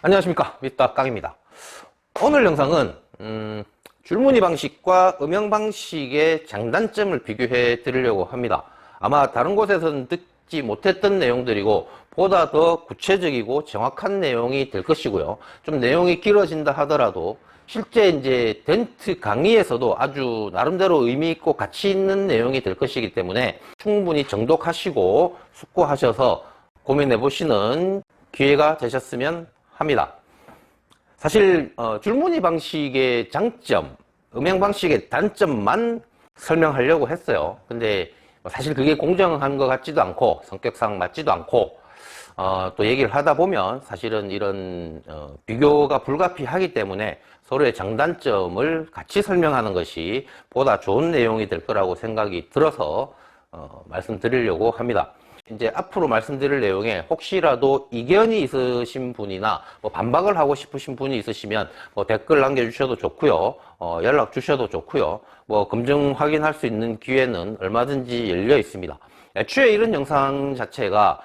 안녕하십니까, 미스터 깡입니다. 오늘 영상은 줄무늬 방식과 음영 방식의 장단점을 비교해 드리려고 합니다. 아마 다른 곳에서는 듣지 못했던 내용들이고 보다 더 구체적이고 정확한 내용이 될 것이고요. 좀 내용이 길어진다 하더라도 실제 이제 덴트 강의에서도 아주 나름대로 의미 있고 가치 있는 내용이 될 것이기 때문에 충분히 정독하시고 숙고하셔서 고민해 보시는 기회가 되셨으면 합니다. 사실 줄무늬 방식의 장점, 음영 방식의 단점만 설명하려고 했어요. 근데 사실 그게 공정한 것 같지도 않고 성격상 맞지도 않고 또 얘기를 하다 보면 사실은 이런 비교가 불가피하기 때문에 서로의 장단점을 같이 설명하는 것이 보다 좋은 내용이 될 거라고 생각이 들어서 말씀드리려고 합니다. 이제 앞으로 말씀드릴 내용에 혹시라도 이견이 있으신 분이나 뭐 반박을 하고 싶으신 분이 있으시면 뭐 댓글 남겨주셔도 좋고요, 연락 주셔도 좋고요, 뭐 검증 확인할 수 있는 기회는 얼마든지 열려 있습니다. 애초에 이런 영상 자체가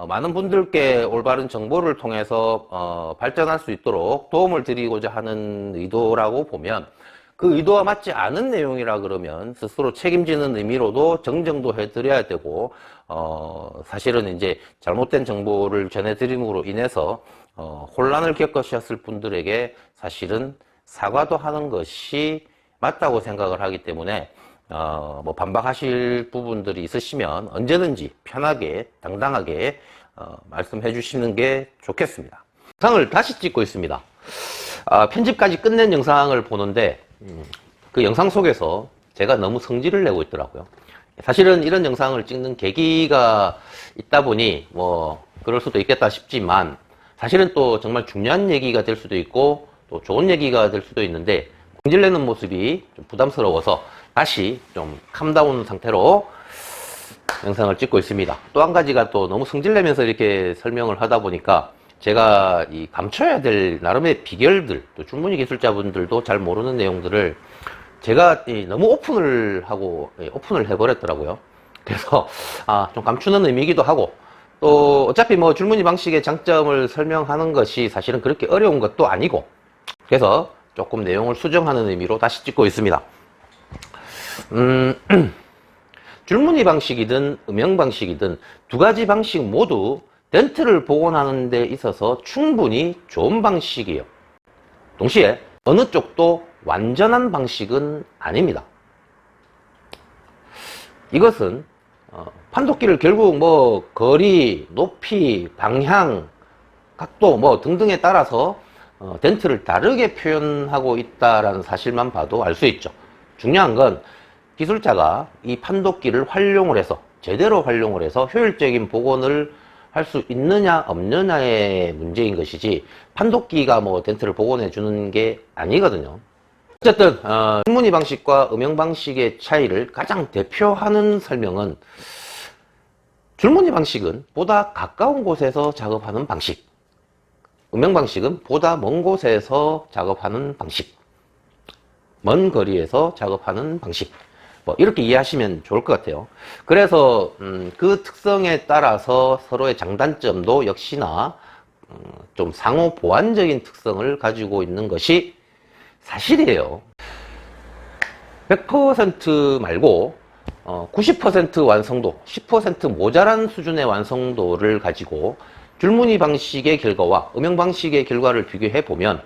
많은 분들께 올바른 정보를 통해서 발전할 수 있도록 도움을 드리고자 하는 의도라고 보면, 그 의도와 맞지 않은 내용이라 그러면 스스로 책임지는 의미로도 정정도 해드려야 되고, 사실은 이제 잘못된 정보를 전해드림으로 인해서 혼란을 겪으셨을 분들에게 사실은 사과도 하는 것이 맞다고 생각을 하기 때문에 뭐 반박하실 부분들이 있으시면 언제든지 편하게 당당하게 말씀해 주시는 게 좋겠습니다. 영상을 다시 찍고 있습니다. 편집까지 끝낸 영상을 보는데 그 영상 속에서 제가 너무 성질을 내고 있더라고요. 사실은 이런 영상을 찍는 계기가 있다 보니 뭐 그럴 수도 있겠다 싶지만, 사실은 또 정말 중요한 얘기가 될 수도 있고 또 좋은 얘기가 될 수도 있는데 성질내는 모습이 좀 부담스러워서 다시 좀 캄다운 상태로 영상을 찍고 있습니다. 또 한 가지가, 또 너무 성질내면서 이렇게 설명을 하다 보니까 제가 이 감춰야 될 나름의 비결들, 또 줄무늬 기술자분들도 잘 모르는 내용들을 제가 너무 오픈을 해버렸더라고요. 그래서 좀 감추는 의미이기도 하고, 또 어차피 뭐 줄무늬 방식의 장점을 설명하는 것이 사실은 그렇게 어려운 것도 아니고, 그래서 조금 내용을 수정하는 의미로 다시 찍고 있습니다. 줄무늬 방식이든 음영 방식이든 두 가지 방식 모두 덴트를 복원하는 데 있어서 충분히 좋은 방식이에요. 동시에 어느 쪽도 완전한 방식은 아닙니다. 이것은 판독기를 결국 뭐 거리, 높이, 방향, 각도 뭐 등등에 따라서 덴트를 다르게 표현하고 있다는 사실만 봐도 알 수 있죠. 중요한 건 기술자가 이 판독기를 활용을 해서, 제대로 활용을 해서 효율적인 복원을 할 수 있느냐 없느냐의 문제인 것이지, 판독기가 뭐 덴트를 복원해 주는 게 아니거든요. 어쨌든 줄무늬 방식과 음영 방식의 차이를 가장 대표하는 설명은, 줄무늬 방식은 보다 가까운 곳에서 작업하는 방식, 음영 방식은 보다 먼 곳에서 작업하는 방식, 먼 거리에서 작업하는 방식, 뭐 이렇게 이해하시면 좋을 것 같아요. 그래서 그 특성에 따라서 서로의 장단점도 역시나 좀 상호 보완적인 특성을 가지고 있는 것이 사실이에요. 100% 말고 90% 완성도, 10% 모자란 수준의 완성도를 가지고 줄무늬 방식의 결과와 음영 방식의 결과를 비교해 보면,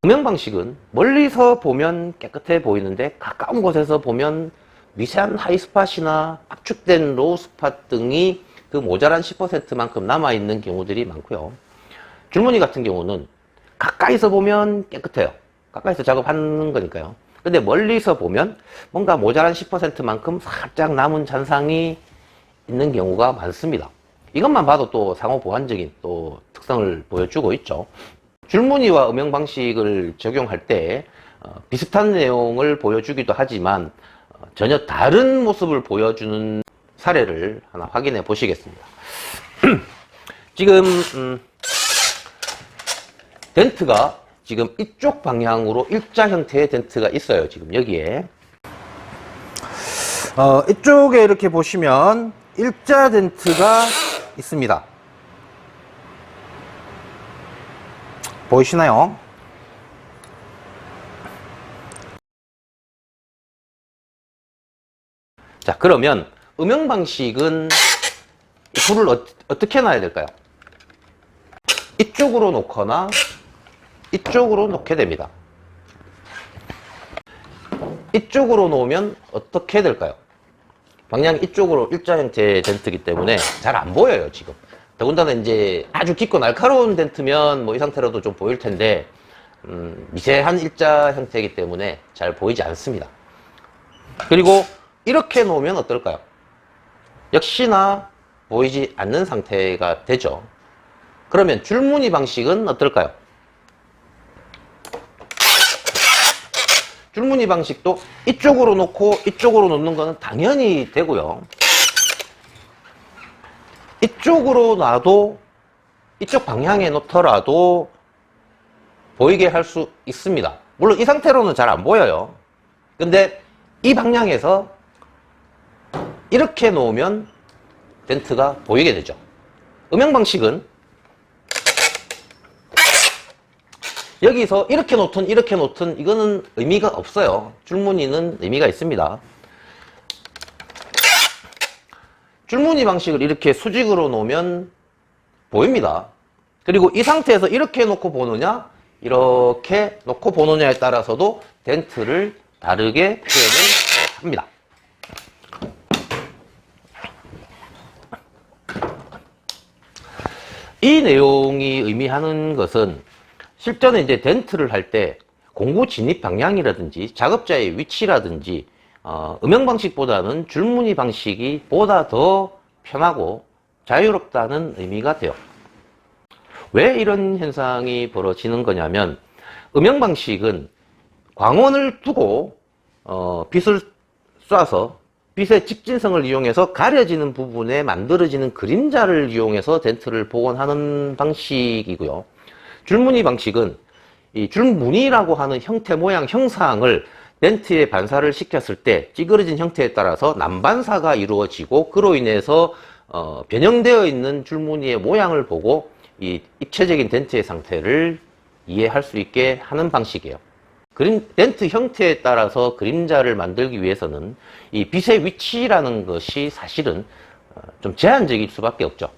음영 방식은 멀리서 보면 깨끗해 보이는데 가까운 곳에서 보면 미세한 하이스팟이나 압축된 로우스팟 등이 그 모자란 10%만큼 남아있는 경우들이 많고요. 줄무늬 같은 경우는 가까이서 보면 깨끗해요. 가까이서 작업하는 거니까요. 근데 멀리서 보면 뭔가 모자란 10%만큼 살짝 남은 잔상이 있는 경우가 많습니다. 이것만 봐도 또 상호 보완적인 또 특성을 보여주고 있죠. 줄무늬와 음영 방식을 적용할 때 비슷한 내용을 보여주기도 하지만 전혀 다른 모습을 보여주는 사례를 하나 확인해 보시겠습니다. 지금 덴트가 지금 이쪽 방향으로 일자 형태의 덴트가 있어요. 지금 여기에 이쪽에 이렇게 보시면 일자 덴트가 있습니다. 보이시나요? 자, 그러면 음영 방식은 불을 어떻게 놔야 될까요? 이쪽으로 놓거나 이쪽으로 놓게 됩니다. 이쪽으로 놓으면 어떻게 될까요? 방향 이쪽으로 일자 형태의 덴트이기 때문에 잘 안 보여요, 지금. 더군다나 이제 아주 깊고 날카로운 덴트면 뭐 이 상태로도 좀 보일 텐데, 미세한 일자 형태이기 때문에 잘 보이지 않습니다. 그리고 이렇게 놓으면 어떨까요? 역시나 보이지 않는 상태가 되죠. 그러면 줄무늬 방식은 어떨까요? 줄무늬 방식도 이쪽으로 놓고 이쪽으로 놓는 것은 당연히 되고요. 이쪽으로 놔도 이쪽 방향에 놓더라도 보이게 할 수 있습니다. 물론 이 상태로는 잘 안 보여요. 근데 이 방향에서 이렇게 놓으면 덴트가 보이게 되죠. 음영 방식은 여기서 이렇게 놓든 이렇게 놓든 이거는 의미가 없어요. 줄무늬는 의미가 있습니다. 줄무늬 방식을 이렇게 수직으로 놓으면 보입니다. 그리고 이 상태에서 이렇게 놓고 보느냐 이렇게 놓고 보느냐에 따라서도 덴트를 다르게 표현을 합니다. 이 내용이 의미하는 것은 실전에 이제 덴트를 할 때 공구 진입 방향이라든지 작업자의 위치라든지 음영 방식보다는 줄무늬 방식이 보다 더 편하고 자유롭다는 의미가 돼요. 왜 이런 현상이 벌어지는 거냐면 음영 방식은 광원을 두고 빛을 쏴서 빛의 직진성을 이용해서 가려지는 부분에 만들어지는 그림자를 이용해서 덴트를 복원하는 방식이고요. 줄무늬 방식은 이 줄무늬라고 하는 형태, 모양, 형상을 덴트에 반사를 시켰을 때 찌그러진 형태에 따라서 난반사가 이루어지고 그로 인해서 변형되어 있는 줄무늬의 모양을 보고 이 입체적인 덴트의 상태를 이해할 수 있게 하는 방식이에요. 덴트 형태에 따라서 그림자를 만들기 위해서는 이 빛의 위치라는 것이 사실은 좀 제한적일 수밖에 없죠.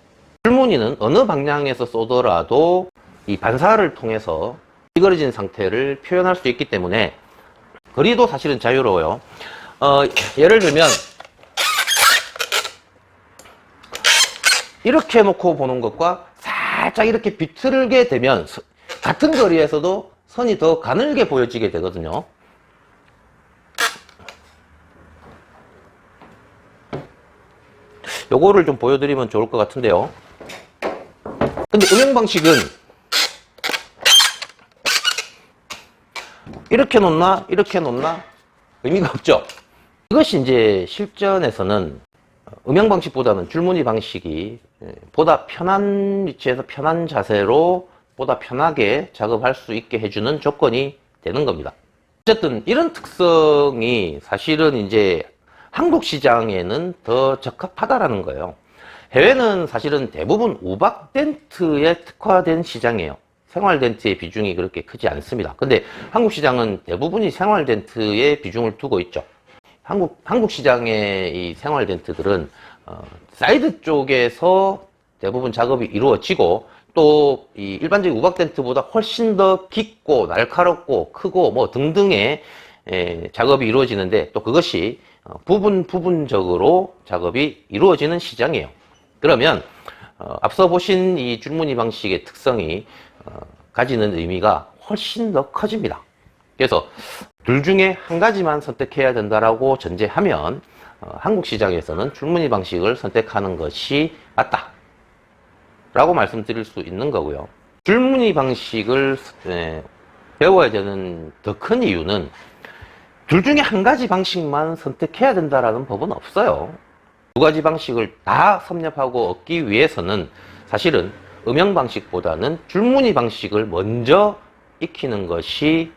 줄무늬는 어느 방향에서 쏘더라도 이 반사를 통해서 찌그러진 상태를 표현할 수 있기 때문에 거리도 사실은 자유로워요. 예를 들면 이렇게 놓고 보는 것과 살짝 이렇게 비틀게 되면 같은 거리에서도 선이 더 가늘게 보여지게 되거든요. 요거를 좀 보여드리면 좋을 것 같은데요. 근데 음영 방식은 이렇게 놓나 이렇게 놓나 의미가 없죠. 이것이 이제 실전에서는 음영 방식보다는 줄무늬 방식이 보다 편한 위치에서 편한 자세로 보다 편하게 작업할 수 있게 해주는 조건이 되는 겁니다. 어쨌든 이런 특성이 사실은 이제 한국 시장에는 더 적합하다라는 거예요. 해외는 사실은 대부분 우박 덴트에 특화된 시장이에요. 생활 덴트의 비중이 그렇게 크지 않습니다. 근데 한국 시장은 대부분이 생활 덴트에 비중을 두고 있죠. 한국 시장의 이 생활 덴트들은 사이드 쪽에서 대부분 작업이 이루어지고 또 이 일반적인 우박 덴트보다 훨씬 더 깊고 날카롭고 크고 뭐 등등의 작업이 이루어지는데 또 그것이 부분적으로 작업이 이루어지는 시장이에요. 그러면 앞서 보신 이 줄무늬 방식의 특성이 가지는 의미가 훨씬 더 커집니다. 그래서 둘 중에 한 가지만 선택해야 된다라고 전제하면 한국 시장에서는 줄무늬 방식을 선택하는 것이 맞다 라고 말씀드릴 수 있는 거고요. 줄무늬 방식을 배워야 되는 더 큰 이유는 둘 중에 한 가지 방식만 선택해야 된다라는 법은 없어요. 두 가지 방식을 다 섭렵하고 얻기 위해서는 사실은 음영 방식보다는 줄무늬 방식을 먼저 익히는 것이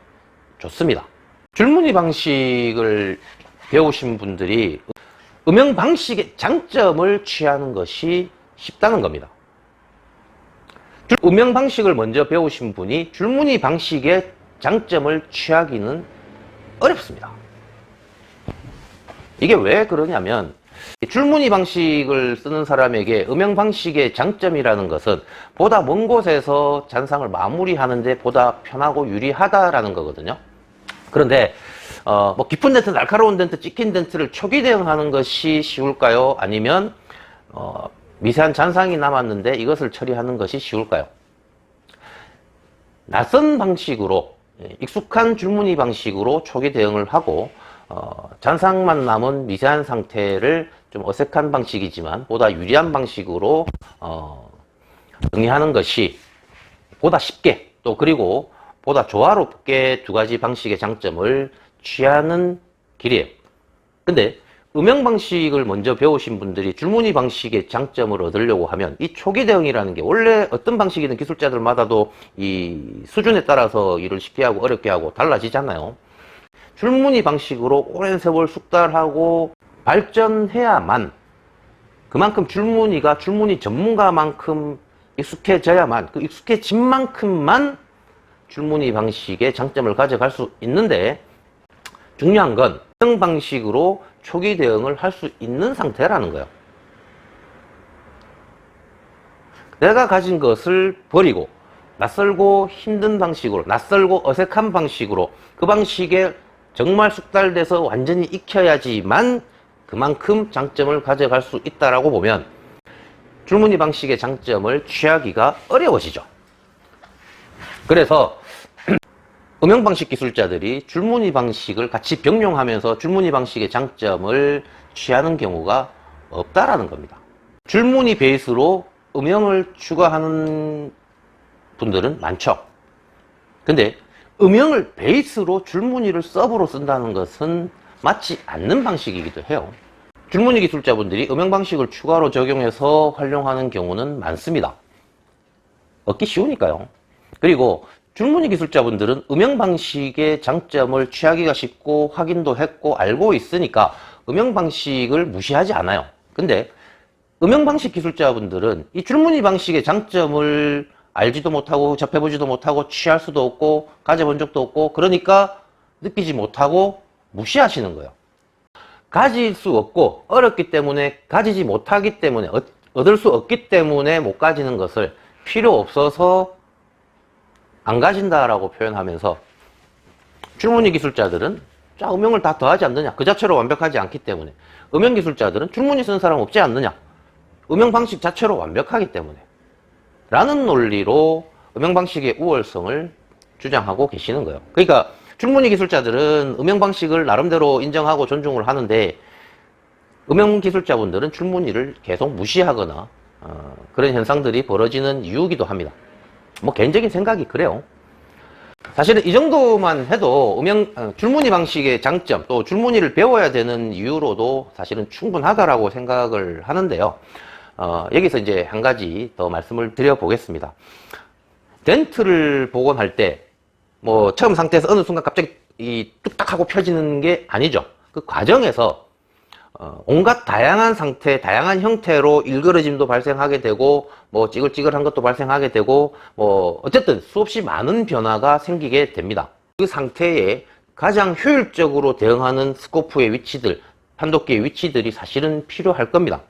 좋습니다. 줄무늬 방식을 배우신 분들이 음영 방식의 장점을 취하는 것이 쉽다는 겁니다. 음영 방식을 먼저 배우신 분이 줄무늬 방식의 장점을 취하기는 어렵습니다. 이게 왜 그러냐면 줄무늬 방식을 쓰는 사람에게 음영 방식의 장점이라는 것은 보다 먼 곳에서 잔상을 마무리하는데 보다 편하고 유리하다라는 거거든요. 그런데 뭐 깊은 덴트, 날카로운 덴트, 찍힌 덴트를 초기 대응하는 것이 쉬울까요? 아니면 미세한 잔상이 남았는데 이것을 처리하는 것이 쉬울까요? 낯선 방식으로, 익숙한 줄무늬 방식으로 초기 대응을 하고 잔상만 남은 미세한 상태를 좀 어색한 방식이지만 보다 유리한 방식으로 정리하는 것이 보다 쉽게, 또 그리고 보다 조화롭게 두 가지 방식의 장점을 취하는 길이에요. 근데 음영 방식을 먼저 배우신 분들이 줄무늬 방식의 장점을 얻으려고 하면 이 초기 대응이라는 게 원래 어떤 방식이든 기술자들마다도 이 수준에 따라서 일을 쉽게 하고 어렵게 하고 달라지잖아요. 줄무늬 방식으로 오랜 세월 숙달하고 발전해야만, 그만큼 줄무늬가 줄무늬 전문가만큼 익숙해져야만, 그 익숙해진 만큼만 줄무늬 방식의 장점을 가져갈 수 있는데, 중요한 건 음영 방식으로 초기 대응을 할 수 있는 상태라는 거예요. 내가 가진 것을 버리고 낯설고 힘든 방식으로, 낯설고 어색한 방식으로, 그 방식에 정말 숙달돼서 완전히 익혀야지만 그만큼 장점을 가져갈 수 있다라고 보면 줄무늬 방식의 장점을 취하기가 어려워지죠. 그래서 음영 방식 기술자들이 줄무늬 방식을 같이 병용하면서 줄무늬 방식의 장점을 취하는 경우가 없다라는 겁니다. 줄무늬 베이스로 음영을 추가하는 분들은 많죠. 근데 음영을 베이스로 줄무늬를 서브로 쓴다는 것은 맞지 않는 방식이기도 해요. 줄무늬 기술자분들이 음영 방식을 추가로 적용해서 활용하는 경우는 많습니다. 얻기 쉬우니까요. 그리고 줄무늬 기술자분들은 음영 방식의 장점을 취하기가 쉽고 확인도 했고 알고 있으니까 음영 방식을 무시하지 않아요. 근데 음영 방식 기술자분들은 이 줄무늬 방식의 장점을 알지도 못하고 접해보지도 못하고 취할 수도 없고 가져본 적도 없고, 그러니까 느끼지 못하고 무시하시는 거예요. 가질 수 없고 어렵기 때문에, 가지지 못하기 때문에, 얻을 수 없기 때문에 못 가지는 것을 필요 없어서 안 가진다라고 표현하면서, 줄무늬 기술자들은 자, 음영을 다 더하지 않느냐, 그 자체로 완벽하지 않기 때문에. 음영 기술자들은 줄무늬 쓰는 사람 없지 않느냐, 음영 방식 자체로 완벽하기 때문에 라는 논리로 음영 방식의 우월성을 주장하고 계시는 거예요. 그러니까 줄무늬 기술자들은 음영 방식을 나름대로 인정하고 존중을 하는데, 음영 기술자분들은 줄무늬를 계속 무시하거나 그런 현상들이 벌어지는 이유기도 합니다. 뭐 개인적인 생각이 그래요. 사실은 이 정도만 해도 줄무늬 방식의 장점, 또 줄무늬를 배워야 되는 이유로도 사실은 충분하다라고 생각을 하는데요. 여기서 이제 한 가지 더 말씀을 드려보겠습니다. 덴트를 복원할 때, 뭐, 처음 상태에서 어느 순간 갑자기 뚝딱 하고 펴지는 게 아니죠. 그 과정에서, 온갖 다양한 상태, 다양한 형태로 일그러짐도 발생하게 되고, 뭐, 찌글찌글한 것도 발생하게 되고, 뭐, 어쨌든 수없이 많은 변화가 생기게 됩니다. 그 상태에 가장 효율적으로 대응하는 스코프의 위치들, 판독기의 위치들이 사실은 필요할 겁니다.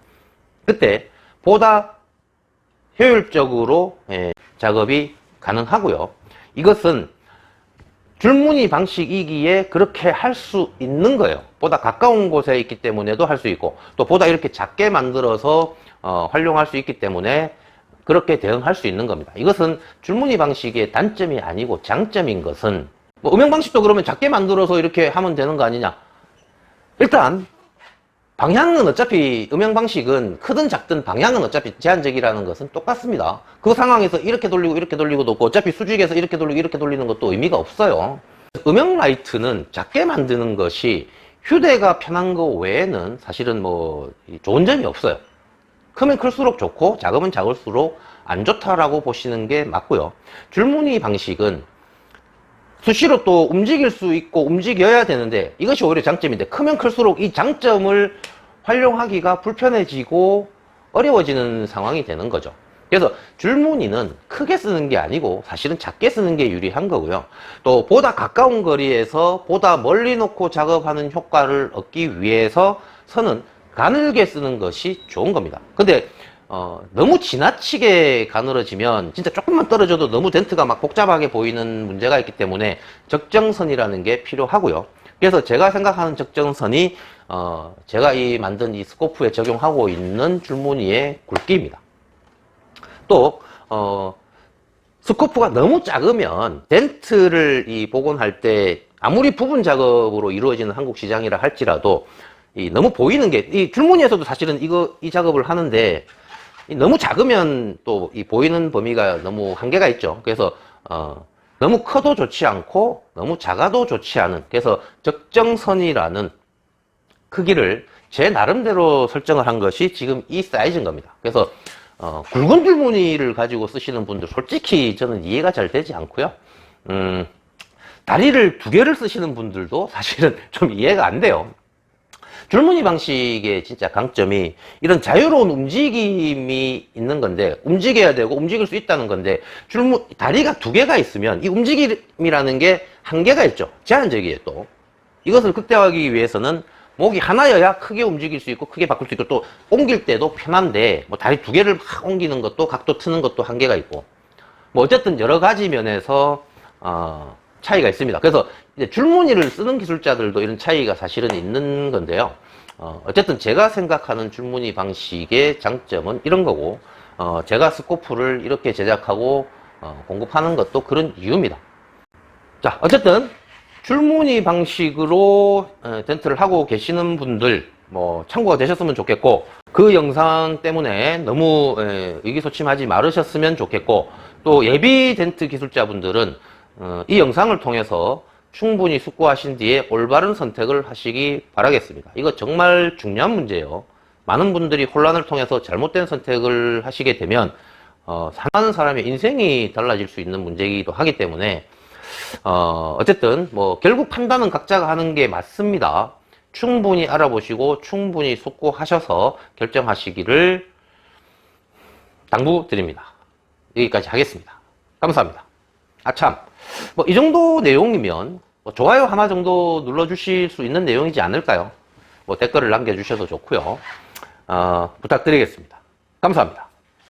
그때 보다 효율적으로 작업이 가능하고요. 이것은 줄무늬 방식이기에 그렇게 할 수 있는 거예요. 보다 가까운 곳에 있기 때문에도 할 수 있고, 또 보다 이렇게 작게 만들어서 활용할 수 있기 때문에 그렇게 대응할 수 있는 겁니다. 이것은 줄무늬 방식의 단점이 아니고 장점인 것은, 뭐 음영 방식도 그러면 작게 만들어서 이렇게 하면 되는 거 아니냐. 일단 방향은 어차피, 음영 방식은 크든 작든 방향은 어차피 제한적이라는 것은 똑같습니다. 그 상황에서 이렇게 돌리고 이렇게 돌리고도 없고, 어차피 수직에서 이렇게 돌리고 이렇게 돌리는 것도 의미가 없어요. 음영 라이트는 작게 만드는 것이 휴대가 편한 거 외에는 사실은 뭐 좋은 점이 없어요. 크면 클수록 좋고 작으면 작을수록 안 좋다라고 보시는 게 맞고요. 줄무늬 방식은 수시로 또 움직일 수 있고 움직여야 되는데, 이것이 오히려 장점인데, 크면 클수록 이 장점을 활용하기가 불편해지고 어려워지는 상황이 되는 거죠. 그래서 줄무늬는 크게 쓰는 게 아니고 사실은 작게 쓰는 게 유리한 거고요. 또 보다 가까운 거리에서 보다 멀리 놓고 작업하는 효과를 얻기 위해서 선은 가늘게 쓰는 것이 좋은 겁니다. 근데 너무 지나치게 가늘어지면 진짜 조금만 떨어져도 너무 덴트가 막 복잡하게 보이는 문제가 있기 때문에 적정선이라는 게 필요하고요. 그래서 제가 생각하는 적정선이 제가 만든 이 스코프에 적용하고 있는 줄무늬의 굵기입니다. 또 스코프가 너무 작으면 덴트를 복원할 때 아무리 부분 작업으로 이루어지는 한국 시장이라 할지라도 너무 보이는 게 이 줄무늬에서도 사실은 이 작업을 하는데 너무 작으면 또 보이는 범위가 너무 한계가 있죠. 그래서 너무 커도 좋지 않고 너무 작아도 좋지 않은, 그래서 적정선이라는 크기를 제 나름대로 설정을 한 것이 지금 이 사이즈인 겁니다. 그래서 굵은 줄무늬를 가지고 쓰시는 분들 솔직히 저는 이해가 잘 되지 않고요. 다리를 2개를 쓰시는 분들도 사실은 좀 이해가 안 돼요. 줄무늬 방식의 진짜 강점이 이런 자유로운 움직임이 있는 건데, 움직여야 되고 움직일 수 있다는 건데, 다리가 2개가 있으면 이 움직임이라는 게 한계가 있죠. 제한적이에요. 또 이것을 극대화하기 위해서는 목이 하나여야 크게 움직일 수 있고 크게 바꿀 수 있고 또 옮길 때도 편한데, 뭐 다리 2개를 막 옮기는 것도 각도 트는 것도 한계가 있고, 뭐 어쨌든 여러 가지 면에서 차이가 있습니다. 그래서 이제 줄무늬를 쓰는 기술자들도 이런 차이가 사실은 있는 건데요. 어쨌든 제가 생각하는 줄무늬 방식의 장점은 이런 거고, 제가 스코프를 이렇게 제작하고 공급하는 것도 그런 이유입니다. 자, 어쨌든 줄무늬 방식으로 덴트를 하고 계시는 분들 뭐 참고가 되셨으면 좋겠고, 그 영상 때문에 너무 의기소침하지 말으셨으면 좋겠고, 또 예비 덴트 기술자분들은 이 영상을 통해서 충분히 숙고하신 뒤에 올바른 선택을 하시기 바라겠습니다. 이거 정말 중요한 문제예요. 많은 분들이 혼란을 통해서 잘못된 선택을 하시게 되면 많은 사람의 인생이 달라질 수 있는 문제이기도 하기 때문에 어쨌든 뭐 결국 판단은 각자가 하는 게 맞습니다. 충분히 알아보시고 충분히 숙고하셔서 결정하시기를 당부드립니다. 여기까지 하겠습니다. 감사합니다. 아참, 뭐 이 정도 내용이면 뭐 좋아요 하나 정도 눌러주실 수 있는 내용이지 않을까요? 뭐 댓글을 남겨주셔도 좋고요. 부탁드리겠습니다. 감사합니다.